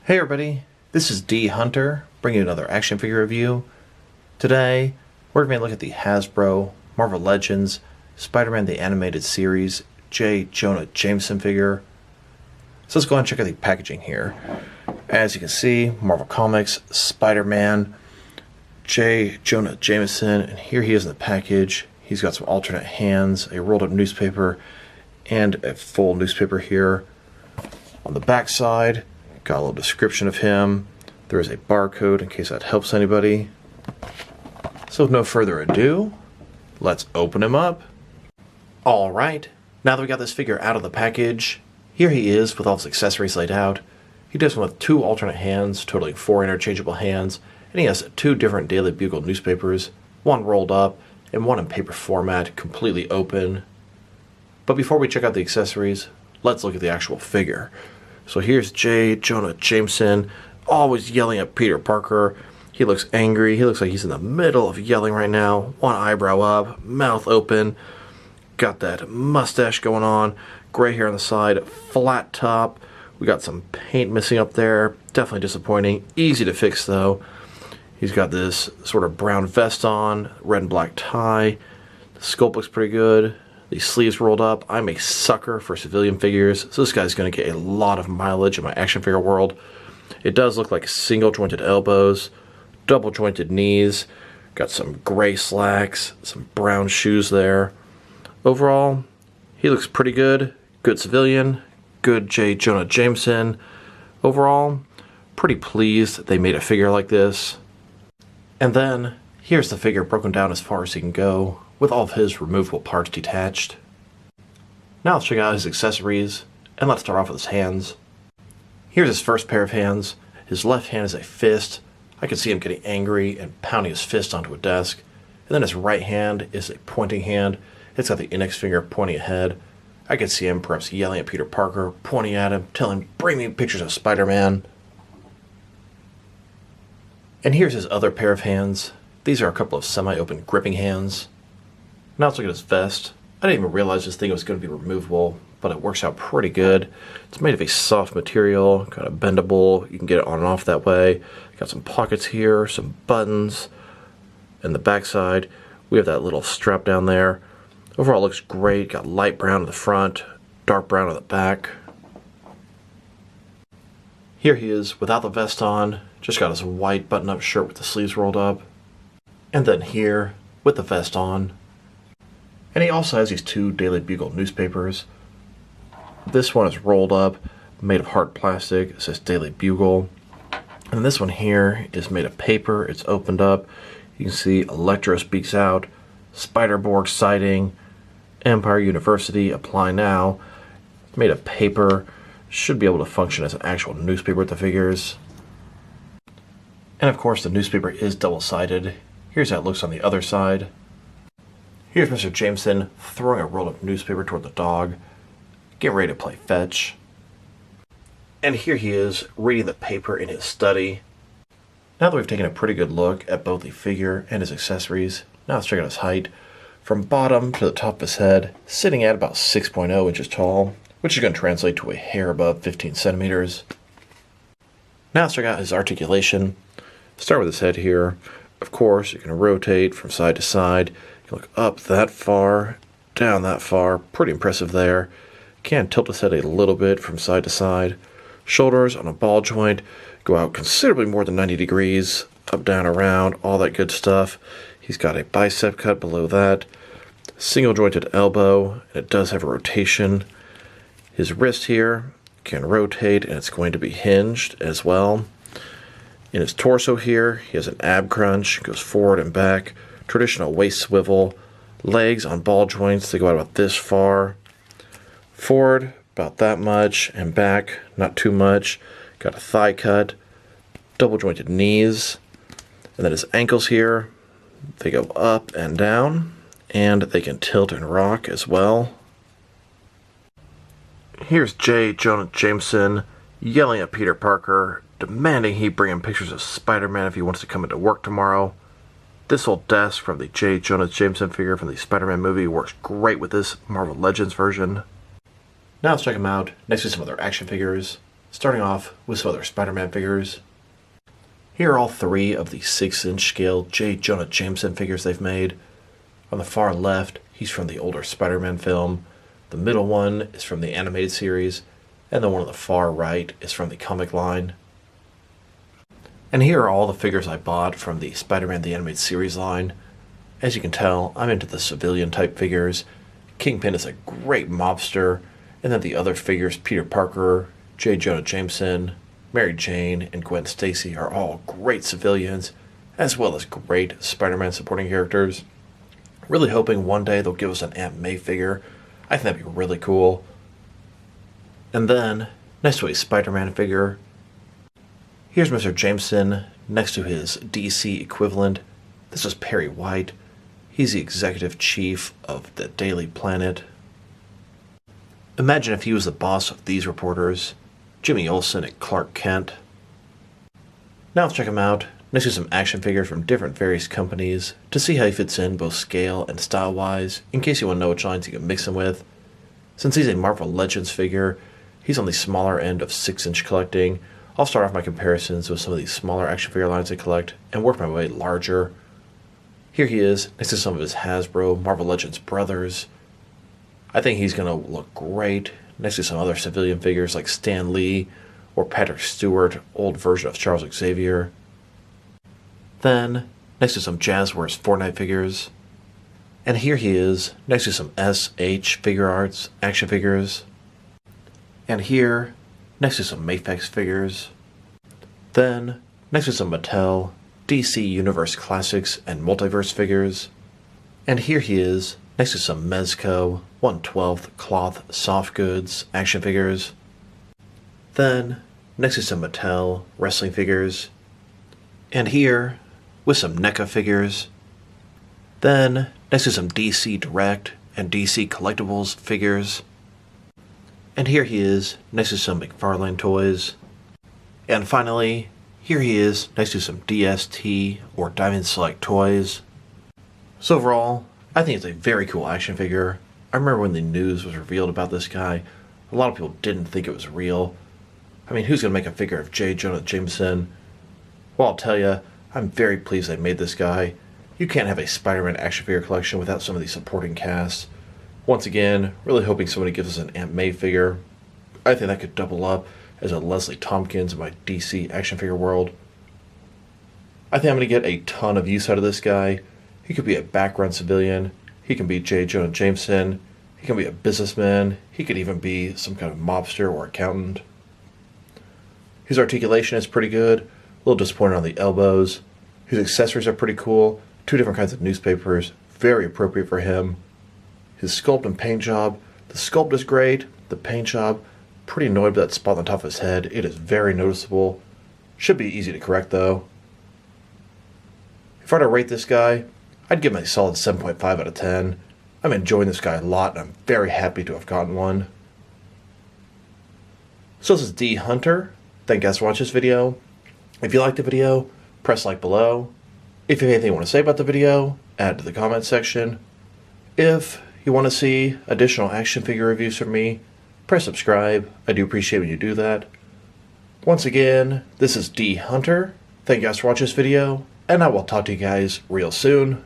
Hey everybody, this is D Hunter, bringing you another action figure review. Today, we're going to look at the Hasbro Marvel Legends Spider-Man the Animated Series Jonah Jameson figure. So let's go ahead and check out the packaging here. As you can see, Marvel Comics, Spider-Man, Jonah Jameson, and here he is in the package. He's got some alternate hands, a rolled up newspaper, and a full newspaper here. On the back side, got a little description of him. There is a barcode in case that helps anybody. So with no further ado, let's open him up. Alright, now that we got this figure out of the package, here he is with all his accessories laid out. He does one with 2 alternate hands, totaling 4 interchangeable hands, and he has 2 different Daily Bugle newspapers, one rolled up and one in paper format, completely open. But before we check out the accessories, let's look at the actual figure. So here's Jonah Jameson, always yelling at Peter Parker. He looks angry. He looks like he's in the middle of yelling right now. One eyebrow up, mouth open. Got that mustache going on. Gray hair on the side, flat top. We got some paint missing up there. Definitely disappointing. Easy to fix though. He's got this sort of brown vest on, red and black tie. The sculpt looks pretty good. The sleeves rolled up. I'm a sucker for civilian figures, so this guy's going to get a lot of mileage in my action figure world. It does look like single jointed elbows, double jointed knees, got some gray slacks, some brown shoes there. Overall, he looks pretty good. Good civilian, good Jonah Jameson. Overall, pretty pleased that they made a figure like this. And then, here's the figure broken down as far as he can go, with all of his removable parts detached. Now let's check out his accessories, and let's start off with his hands. Here's his first pair of hands. His left hand is a fist. I can see him getting angry and pounding his fist onto a desk. And then his right hand is a pointing hand. It's got the index finger pointing ahead. I can see him perhaps yelling at Peter Parker, pointing at him, telling him, "Bring me pictures of Spider-Man." And here's his other pair of hands. These are a couple of semi-open gripping hands. Now let's look at his vest. I didn't even realize this thing was going to be removable, but it works out pretty good. It's made of a soft material, kind of bendable. You can get it on and off that way. Got some pockets here, some buttons. And the back side, we have that little strap down there. Overall, it looks great. Got light brown on the front, dark brown on the back. Here he is without the vest on. Just got his white button-up shirt with the sleeves rolled up. And then here, with the vest on. And he also has these 2 Daily Bugle newspapers. This one is rolled up, made of hard plastic. It says Daily Bugle. And this one here is made of paper. It's opened up. You can see Electro speaks out, Spider-Borg sighting, Empire University, apply now. Made of paper. Should be able to function as an actual newspaper with the figures. And of course the newspaper is double-sided. Here's how it looks on the other side. Here's Mr. Jameson throwing a rolled up newspaper toward the dog, getting ready to play fetch. And here he is reading the paper in his study. Now that we've taken a pretty good look at both the figure and his accessories, now let's check out his height. From bottom to the top of his head, sitting at about 6.0 inches tall, which is going to translate to a hair above 15 centimeters. Now let's check out his articulation. Start with his head here. Of course, you can rotate from side to side. You can look up that far, down that far. Pretty impressive there. Can tilt his head a little bit from side to side. Shoulders on a ball joint go out considerably more than 90 degrees. Up, down, around, all that good stuff. He's got a bicep cut below that. Single jointed elbow, and it does have a rotation. His wrist here can rotate, and it's going to be hinged as well. In his torso here, he has an ab crunch, goes forward and back, traditional waist swivel, legs on ball joints, they go out about this far, forward about that much, and back not too much. Got a thigh cut, double jointed knees, and then his ankles here, they go up and down, and they can tilt and rock as well. Here's Jonah Jameson yelling at Peter Parker, demanding he bring him pictures of Spider-Man if he wants to come into work tomorrow. This old desk from the Jonah Jameson figure from the Spider-Man movie works great with this Marvel Legends version. Now let's check him out next to some other action figures. starting off with some other Spider-Man figures. Here are all three of the 6-inch scale J. Jonah Jameson figures they've made. On the far left, he's from the older Spider-Man film. The middle one is from the animated series, and the one on the far right is from the comic line. And here are all the figures I bought from the Spider-Man the Animated Series line. As you can tell, I'm into the civilian type figures. Kingpin is a great mobster, and then the other figures, Peter Parker, J. Jonah Jameson, Mary Jane, and Gwen Stacy, are all great civilians, as well as great Spider-Man supporting characters. Really hoping one day they'll give us an Aunt May figure. I think that'd be really cool. And then, next to a Spider-Man figure, here's Mr. Jameson next to his DC equivalent. This is Perry White. He's the executive chief of the Daily Planet. Imagine if he was the boss of these reporters, Jimmy Olsen and Clark Kent. Now let's check him out next to some action figures from different various companies to see how he fits in both scale and style-wise, in case you want to know which lines you can mix him with. Since he's a Marvel Legends figure, he's on the smaller end of 6-inch collecting. I'll start off my comparisons with some of these smaller action figure lines I collect and work my way larger. Here he is next to some of his Hasbro Marvel Legends brothers. I think he's going to look great next to some other civilian figures like Stan Lee or Patrick Stewart, old version of Charles Xavier. Then, next to some Jazzwares Fortnite figures. And here he is next to some SH Figure Arts action figures. And here, next to some Mafex figures. Then, next to some Mattel, DC Universe Classics, and Multiverse figures. And here he is next to some Mezco 1/12 cloth soft goods action figures. Then, next to some Mattel wrestling figures. And here, with some NECA figures. Then, next to some DC Direct and DC Collectibles figures. And here he is next to some McFarlane toys. And finally, here he is next to some DST or Diamond Select toys. So overall, I think it's a very cool action figure. I remember when the news was revealed about this guy, a lot of people didn't think it was real. I mean, who's going to make a figure of J. Jonah Jameson? Well, I'll tell you, I'm very pleased they made this guy. You can't have a Spider-Man action figure collection without some of the supporting cast. Once again, really hoping somebody gives us an Aunt May figure. I think that could double up as a Leslie Tompkins in my DC action figure world. I think I'm going to get a ton of use out of this guy. He could be a background civilian. He can be J. Jonah Jameson. He can be a businessman. He could even be some kind of mobster or accountant. His articulation is pretty good. A little disappointed on the elbows. His accessories are pretty cool. 2 different kinds of newspapers. Very appropriate for him. His sculpt and paint job. The sculpt is great. The paint job, pretty annoyed by that spot on the top of his head. It is very noticeable. Should be easy to correct though. If I were to rate this guy, I'd give him a solid 7.5 out of 10. I'm enjoying this guy a lot and I'm very happy to have gotten one. So this is D Hunter. Thank you guys for watching this video. If you liked the video, press like below. If you have anything you want to say about the video, add it to the comment section. If you want to see additional action figure reviews from me, press subscribe. I do appreciate when you do that. Once again, this is D Hunter. Thank you guys for watching this video, and I will talk to you guys real soon.